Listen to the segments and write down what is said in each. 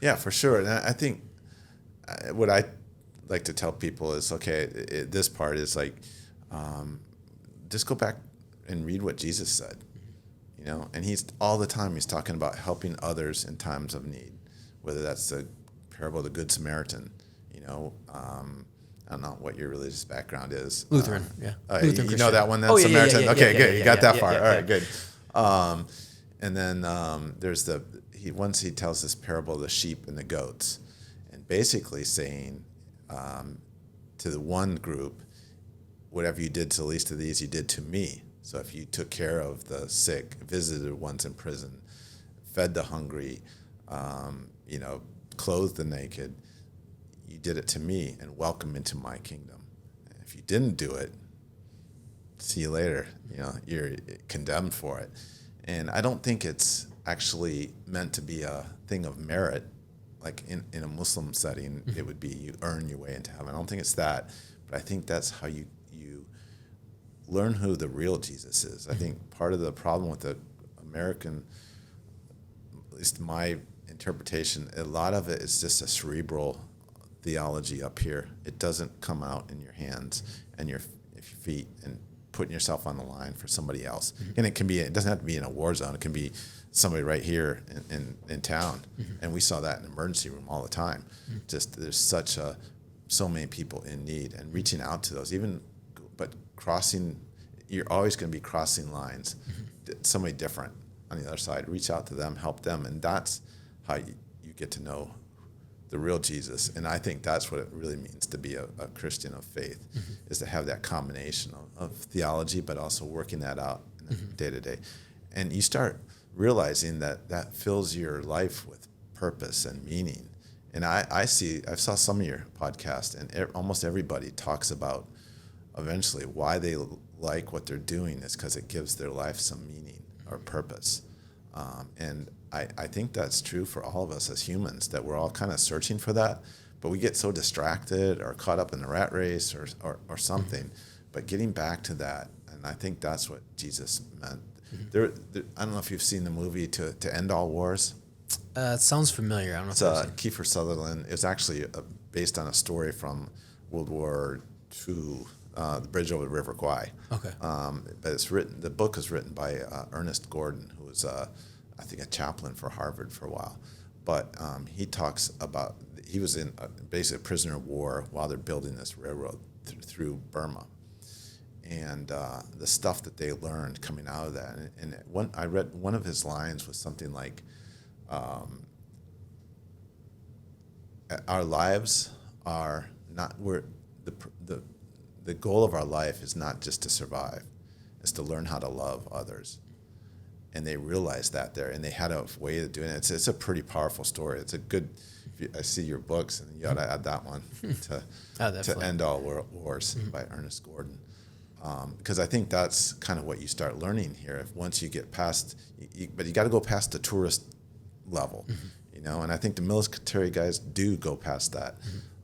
Yeah, for sure. And I think what I like to tell people is, okay, this part is like, just go back and read what Jesus said, you know, and he's all the time he's talking about helping others in times of need, whether that's the parable of the Good Samaritan, you know, I don't know what your religious background is. Lutheran, yeah. Lutheran you know that one then, oh, yeah, Samaritan? Yeah, okay, yeah, good. Yeah, You got that yeah, far. Yeah, All right, good. And then there's once he tells this parable of the sheep and the goats, and basically saying to the one group, whatever you did to the least of these, you did to me. So if you took care of the sick, visited ones in prison, fed the hungry, you know, clothed the naked, you did it to me, and welcome into my kingdom. And if you didn't do it, see you later. You know, you're condemned for it. And I don't think it's actually meant to be a thing of merit, like in a Muslim setting, it would be you earn your way into heaven. I don't think it's that, but I think that's how you learn who the real Jesus is. I think part of the problem with the American, at least my interpretation, a lot of it is just a cerebral theology up here. It doesn't come out in your hands and your feet and putting yourself on the line for somebody else. And it doesn't have to be in a war zone. It can be somebody right here in town. And we saw that in the emergency room all the time. Just there's so many people in need, and reaching out to those, but crossing, you're always going to be crossing lines. Somebody different on the other side, reach out to them, help them, and that's how you get to know the real Jesus. And I think that's what it really means to be a Christian of faith, is to have that combination of theology, but also working that out in the day-to-day. And you start realizing that fills your life with purpose and meaning. And I saw some of your podcasts, and almost everybody talks about eventually why they like what they're doing is because it gives their life some meaning or purpose. And I think that's true for all of us as humans, that we're all kind of searching for that, but we get so distracted or caught up in the rat race or something. But getting back to that, and I think that's what Jesus meant. There, I don't know if you've seen the movie To End All Wars. It sounds familiar. I don't know. It's Kiefer Sutherland. It was actually based on a story from World War II, The Bridge Over the River Kwai. Okay. But it's written. The book is written by Ernest Gordon, who was I think a chaplain for Harvard for a while. But he talks about, he was in basically a prisoner of war while they're building this railroad through Burma. And the stuff that they learned coming out of that. And I read one of his lines was something like, our lives are not, the goal of our life is not just to survive, it's to learn how to love others. And they realized that there, and they had a way of doing it. It's a pretty powerful story. It's a good, I see your books, and you ought to add that one to End All Wars by Ernest Gordon. Because I think that's kind of what you start learning here. If once you get past, but you got to go past the tourist level, you know. And I think the military guys do go past that.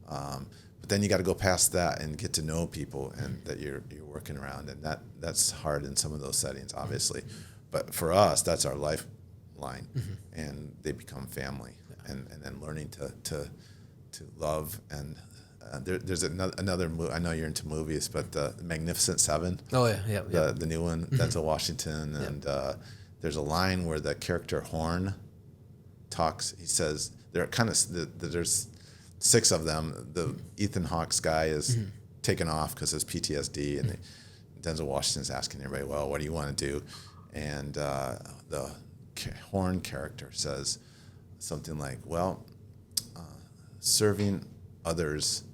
But then you got to go past that and get to know people, and that you're working around, and that's hard in some of those settings, obviously. But for us, that's our lifeline, and they become family, and then learning to love and. There's another movie. I know you're into movies, but the Magnificent Seven. Oh yeah. The new one, Denzel Washington, and there's a line where the character Horn talks. He says there's 6 of them. The Ethan Hawke's guy is taken off because of his PTSD, and Denzel Washington's asking everybody, "Well, what do you want to do?" And the Horn character says something like, "Well, serving others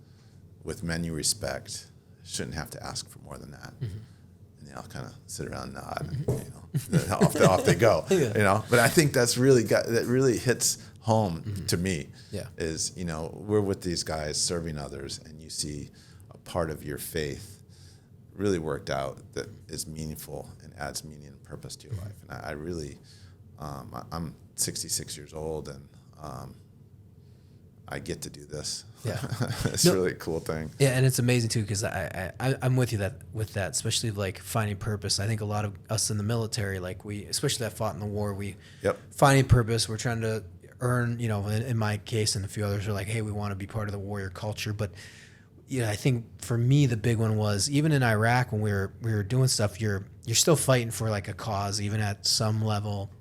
with men you respect shouldn't have to ask for more than that." And they all kind of sit around and nod, and, you know, off they go. You know, but I think that really hits home to me. Is, you know, we're with these guys serving others, and you see a part of your faith really worked out that is meaningful and adds meaning and purpose to your life. And I really, I'm 66 years old, and I get to do this. Yeah. It's really a cool thing. Yeah, and it's amazing too, because I'm with you with that, especially like finding purpose. I think a lot of us in the military, like especially that fought in the war, finding purpose. We're trying to earn, in my case and a few others are like, hey, we want to be part of the warrior culture. But I think for me the big one was even in Iraq when we were doing stuff, you're still fighting for like a cause, even at some level.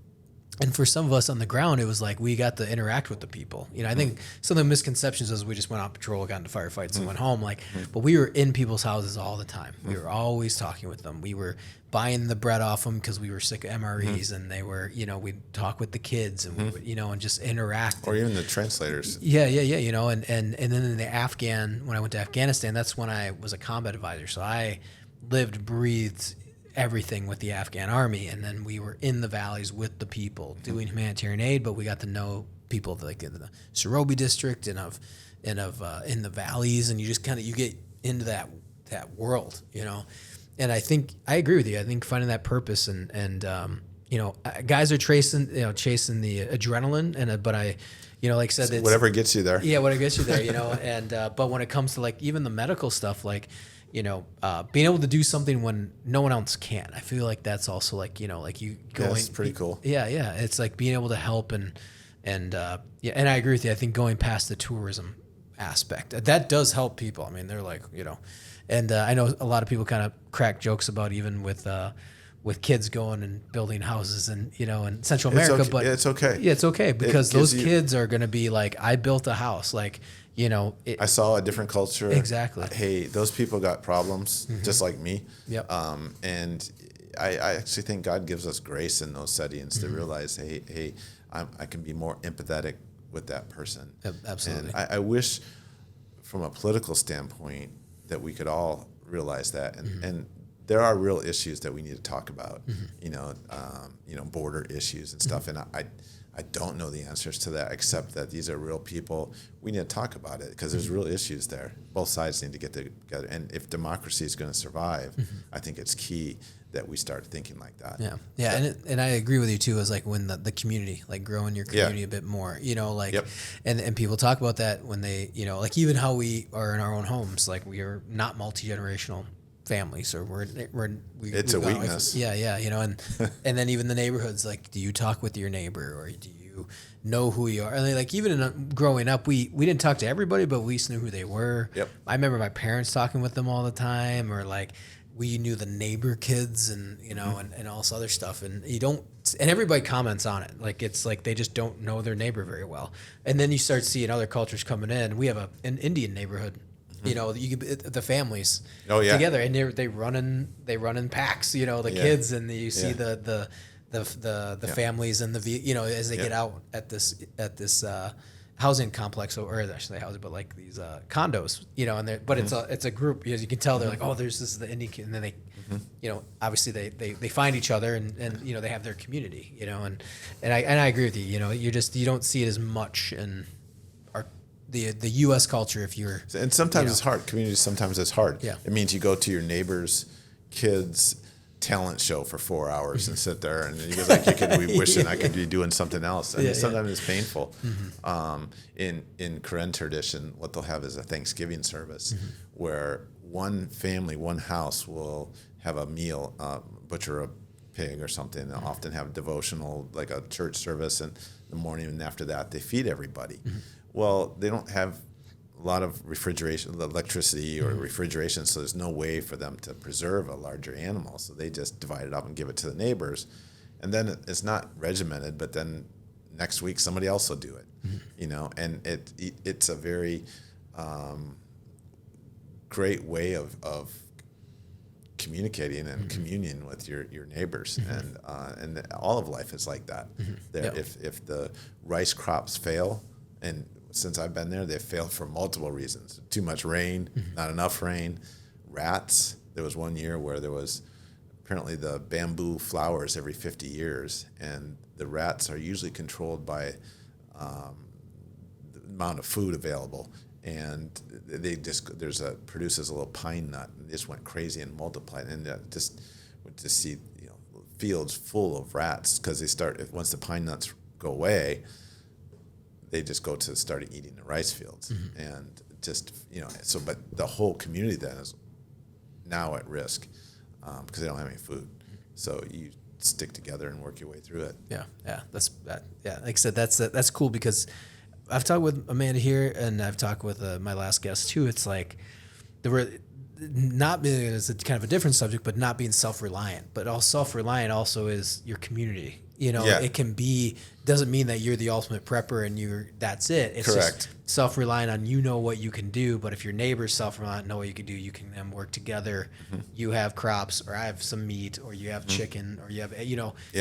And for some of us on the ground, it was like we got to interact with the people. I think some of the misconceptions is we just went on patrol, got into firefights, and went home. But we were in people's houses all the time. We were always talking with them. We were buying the bread off them because we were sick of MREs, and they were, we'd talk with the kids, and we would, and just interact. Or even the translators. Yeah. And then in the when I went to Afghanistan, that's when I was a combat advisor. So I lived, breathed everything with the Afghan army, and then we were in the valleys with the people doing humanitarian aid, but we got to know people like in the Sorobi district and in the valleys, and you just you get into that world, and I think I agree with you. I think finding that purpose and guys are chasing the adrenaline, but I like I said, it's whatever gets you there. Yeah, whatever gets you there, and but when it comes to like even the medical stuff, like being able to do something when no one else can. I feel like that's also like, like you going. That's pretty cool. Yeah. It's like being able to help and and I agree with you. I think going past the tourism aspect, that does help people. I mean, they're like, and I know a lot of people kind of crack jokes about even with kids going and building houses and, in Central America, okay. but it's okay. Yeah, it's okay because those kids are going to be like, I built a house. Like, I saw a different culture. Exactly. Hey, those people got problems just like me. Yep. And I actually think God gives us grace in those settings to realize, hey, I can be more empathetic with that person. Absolutely. And I wish from a political standpoint that we could all realize that. And there are real issues that we need to talk about, border issues and stuff. And I don't know the answers to that, except that these are real people. We need to talk about it because there's real issues there. Both sides need to get together. And if democracy is going to survive, I think it's key that we start thinking like that. Yeah. And I agree with you too, is like when the community, like growing your community a bit more, and people talk about that when they, like even how we are in our own homes, like we are not multi-generational families, or it's a weakness. And then even the neighborhoods, like, do you talk with your neighbor, or do you know who you are? And like even growing up, we didn't talk to everybody, but we at least knew who they were. Yep. I remember my parents talking with them all the time, or like we knew the neighbor kids, and and all this other stuff, and everybody comments on it. Like it's like they just don't know their neighbor very well, and then you start seeing other cultures coming in. We have an Indian neighborhood. The families together, and they run in packs. Kids, and you see the families and as they get out at this housing complex, or I should say housing, but like these condos, and it's a group, because you can tell they're like, oh, this is the Indian kid, and then they, obviously they find each other, and they have their community, and I agree with you. You don't see it as much in the U.S. culture if you're. And sometimes it's hard. Communities sometimes it's hard. Yeah. It means you go to your neighbor's kids' talent show for 4 hours and sit there, and you go like, you could be wishing I could be doing something else. And sometimes it's painful. In Karen tradition, what they'll have is a Thanksgiving service where one family, one house will have a meal, butcher a pig or something, and they'll often have a devotional, like a church service, and the morning and after that they feed everybody. Well, they don't have a lot of electricity or refrigeration, so there's no way for them to preserve a larger animal. So they just divide it up and give it to the neighbors. And then it's not regimented, but then next week somebody else will do it, and it's a very great way of communicating and communion with your neighbors. And all of life is like that. If the rice crops fail, and since I've been there, they've failed for multiple reasons. Too much rain, not enough rain, rats. There was one year where there was apparently the bamboo flowers every 50 years, and the rats are usually controlled by the amount of food available. And they produces a little pine nut, and just went crazy and multiplied. And just see fields full of rats, because once the pine nuts go away, they just go to starting eating the rice fields, and but the whole community then is now at risk because they don't have any food. So stick together and work your way through it. Yeah, yeah. Like I said, that's cool because I've talked with Amanda here, and I've talked with my last guest too. It's like not being it's a kind of a different subject, but not being self-reliant. But all self-reliant also is your community. You know, Yeah. it can be doesn't mean that you're the ultimate prepper and that's it. It's Correct. just self-reliant on what you can do. But if your neighbor's self-reliant, know what you can do, you can then work together. You have crops, or I have some meat, or you have chicken, or you have